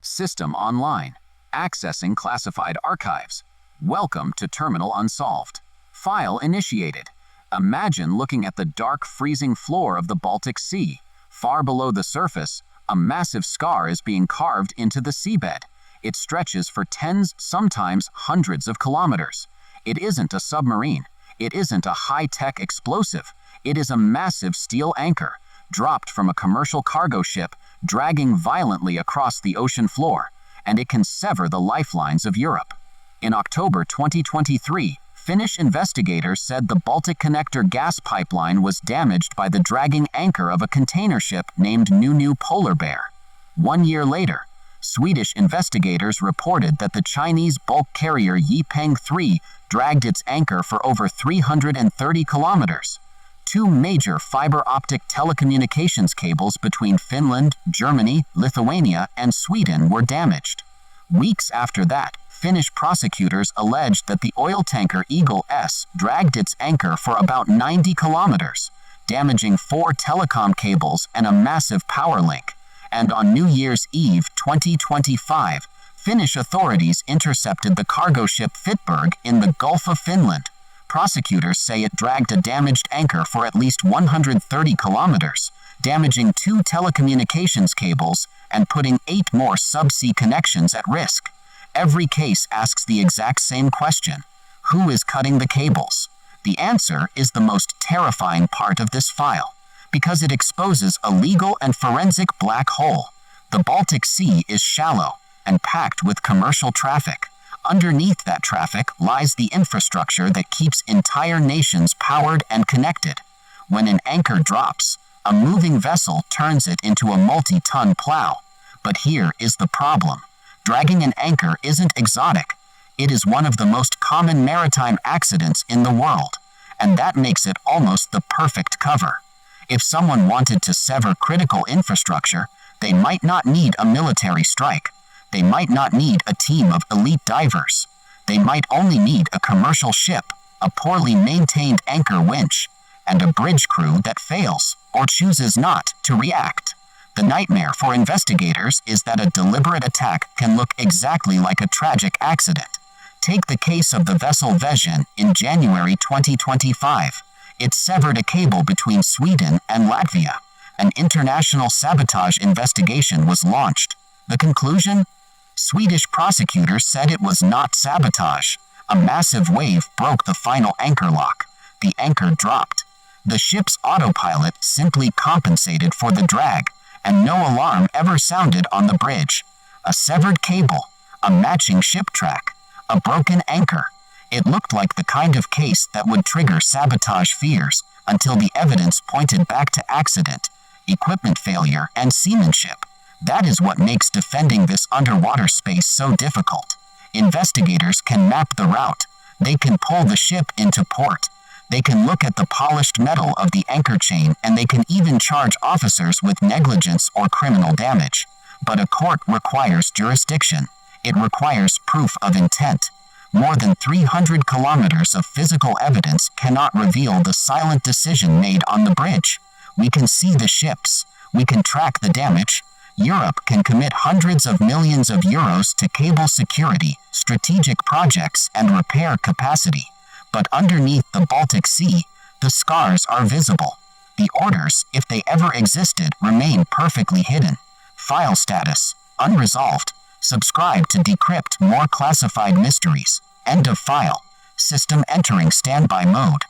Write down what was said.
System online. Accessing classified archives. Welcome to Terminal Unsolved. File initiated. Imagine looking at the dark, freezing floor of the Baltic Sea. Far below the surface, a massive scar is being carved into the seabed. It stretches for tens, sometimes hundreds of kilometers. It isn't a submarine. It isn't a high-tech explosive. It is a massive steel anchor, dropped from a commercial cargo ship, dragging violently across the ocean floor, and it can sever the lifelines of Europe. In October 2023, Finnish investigators said the Balticconnector gas pipeline was damaged by the dragging anchor of a container ship named New Polar Bear. 1 year later, Swedish investigators reported that the Chinese bulk carrier Yi Peng 3 dragged its anchor for over 330 kilometers. 2 major fiber-optic telecommunications cables between Finland, Germany, Lithuania, and Sweden were damaged. Weeks after that, Finnish prosecutors alleged that the oil tanker Eagle S dragged its anchor for about 90 kilometers, damaging 4 telecom cables and a massive power link. And on New Year's Eve 2025, Finnish authorities intercepted the cargo ship Fitburg in the Gulf of Finland. Prosecutors say it dragged a damaged anchor for at least 130 kilometers, damaging 2 telecommunications cables and putting 8 more subsea connections at risk. Every case asks the exact same question: who is cutting the cables? The answer is the most terrifying part of this file, because it exposes a legal and forensic black hole. The Baltic Sea is shallow and packed with commercial traffic. Underneath that traffic lies the infrastructure that keeps entire nations powered and connected. When an anchor drops, a moving vessel turns it into a multi-ton plow. But here is the problem. Dragging an anchor isn't exotic. It is one of the most common maritime accidents in the world, and that makes it almost the perfect cover. If someone wanted to sever critical infrastructure, they might not need a military strike. They might not need a team of elite divers. They might only need a commercial ship, a poorly maintained anchor winch, and a bridge crew that fails or chooses not to react. The nightmare for investigators is that a deliberate attack can look exactly like a tragic accident. Take the case of the vessel Vezhen in January 2025. It severed a cable between Sweden and Latvia. An international sabotage investigation was launched. The conclusion? Swedish prosecutors said it was not sabotage. A massive wave broke the final anchor lock. The anchor dropped. The ship's autopilot simply compensated for the drag, and no alarm ever sounded on the bridge. A severed cable, a matching ship track, a broken anchor. It looked like the kind of case that would trigger sabotage fears until the evidence pointed back to accident, equipment failure, and seamanship. That is what makes defending this underwater space so difficult. Investigators can map the route. They can pull the ship into port. They can look at the polished metal of the anchor chain, and they can even charge officers with negligence or criminal damage. But a court requires jurisdiction. It requires proof of intent. More than 300 kilometers of physical evidence cannot reveal the silent decision made on the bridge. We can see the ships. We can track the damage. Europe can commit hundreds of millions of euros to cable security, strategic projects, and repair capacity. But underneath the Baltic Sea, the scars are visible. The orders, if they ever existed, remain perfectly hidden. File status: unresolved. Subscribe to decrypt more classified mysteries. End of file. System entering standby mode.